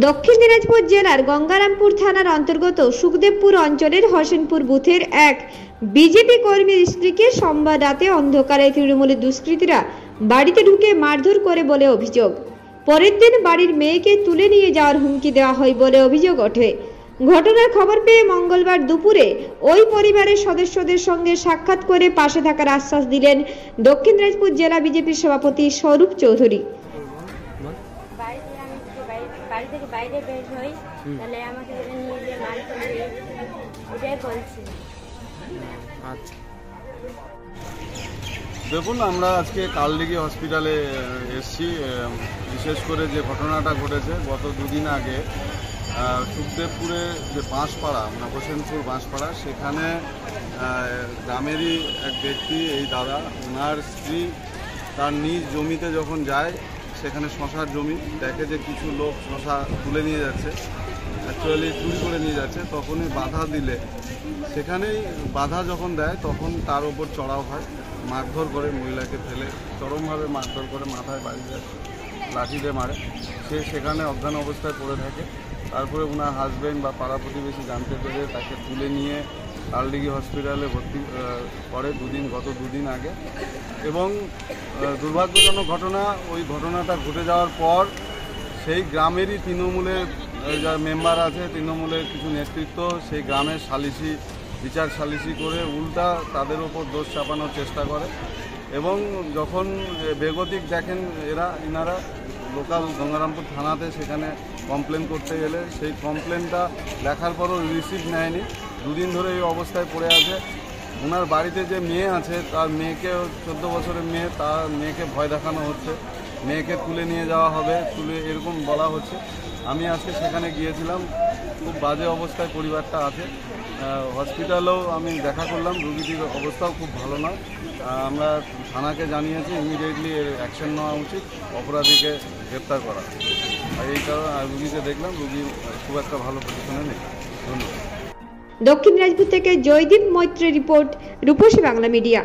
দক্ষিণ দিনাজপুর জেলার গঙ্গারামপুর থানার অন্তর্গত সুখদেবপুর অঞ্চলের হোসেনপুর বুথের এক বিজেপি কর্মীর স্ত্রীকে সোমবার রাতে অন্ধকারে তৃণমূলের দুষ্কৃতীরা বাড়িতে ঢুকে মারধর করে বলে অভিযোগ। পরের দিন বাড়ির মেয়েকে তুলে নিয়ে যাওয়ার হুমকি দেওয়া হয় বলে অভিযোগ ওঠে। ঘটনার খবর পেয়ে মঙ্গলবার দুপুরে ওই পরিবারের সদস্যদের সঙ্গে সাক্ষাৎ করে পাশে থাকার আশ্বাস দিলেন দক্ষিণ দিনাজপুর জেলা বিজেপির সভাপতি স্বরূপ চৌধুরী। বাড়ি থেকে বাইরে বের হই তাহলে আমাকে নিয়ে গিয়ে মার করবে, এটাই বলছি। আচ্ছা, দেখুন, আমরা আজকে কালদিঘি হসপিটালে এসেছি। বিশেষ করে যে ঘটনাটা ঘটেছে গত দুদিন আগে সুখদেবপুরে যে বাঁশপাড়া, মানে হোসেনপুর বাঁশপাড়া, সেখানে গ্রামেরই এক ব্যক্তি, এই দাদা, ওনার স্ত্রী তার নিজ জমিতে যখন যায়, সেখানে শশার জমি, দেখে যে কিছু লোক শশা তুলে নিয়ে যাচ্ছে, অ্যাকচুয়ালি চুরি করে নিয়ে যাচ্ছে। তখনই বাধা দিলে, সেখানেই বাধা যখন দেয় তখন তার ওপর চড়াও হয়, মারধর করে, মহিলাকে ফেলে চরমভাবে মারধর করে, মাথায় বাড়ি দেয়, লাঠি দিয়ে মারে। সে সেখানে অজ্ঞান অবস্থায় পড়ে থাকে। তারপরে ওনার হাজব্যান্ড বা পাড়া প্রতিবেশী জানতে পেরে তাকে তুলে নিয়ে কালদিঘি হসপিটালে ভর্তি করে গত দুদিন আগে। এবং দুর্ভাগ্যজনক ঘটনা, ওই ঘটনাটা ঘটে যাওয়ার পর সেই গ্রামেরই তৃণমূলের যারা মেম্বার আছে, তৃণমূলের কিছু নেতৃত্ব সেই গ্রামের বিচার সালিসি করে উল্টা তাদের ওপর দোষ চাপানোর চেষ্টা করে। এবং যখন বেগতিক দেখেন ইনারা লোকাল গঙ্গারামপুর থানাতে সেখানে কমপ্লেন করতে গেলে, সেই কমপ্লেনটা লেখার পরও রিসিভ নেয়নি। দুদিন ধরে এই অবস্থায় পড়ে আছে। ওনার বাড়িতে যে মেয়ে আছে, তার মেয়েকে, 14 বছরের মেয়ে, তার মেয়েকে ভয় দেখানো হচ্ছে, মেয়েকে তুলে নিয়ে যাওয়া হবে, এরকম বলা হচ্ছে। আমি আজকে সেখানে গিয়েছিলাম, খুব বাজে অবস্থায় পরিবারটা আছে। হসপিটালেও আমি দেখা করলাম, রুগীটির অবস্থাও খুব ভালো নয়। আমরা থানাকে জানিয়েছি, ইমিডিয়েটলি এর অ্যাকশন নেওয়া উচিত, অপরাধীকে গ্রেপ্তার করা। আর এই কারণে রুগীকে দেখলাম, রুগী খুব একটা ভালো পজিশনে নেই। ধন্যবাদ। দক্ষিণ দিনাজপুর থেকে জয়দীপ মৈত্রের রিপোর্ট, রূপসী বাংলা মিডিয়া।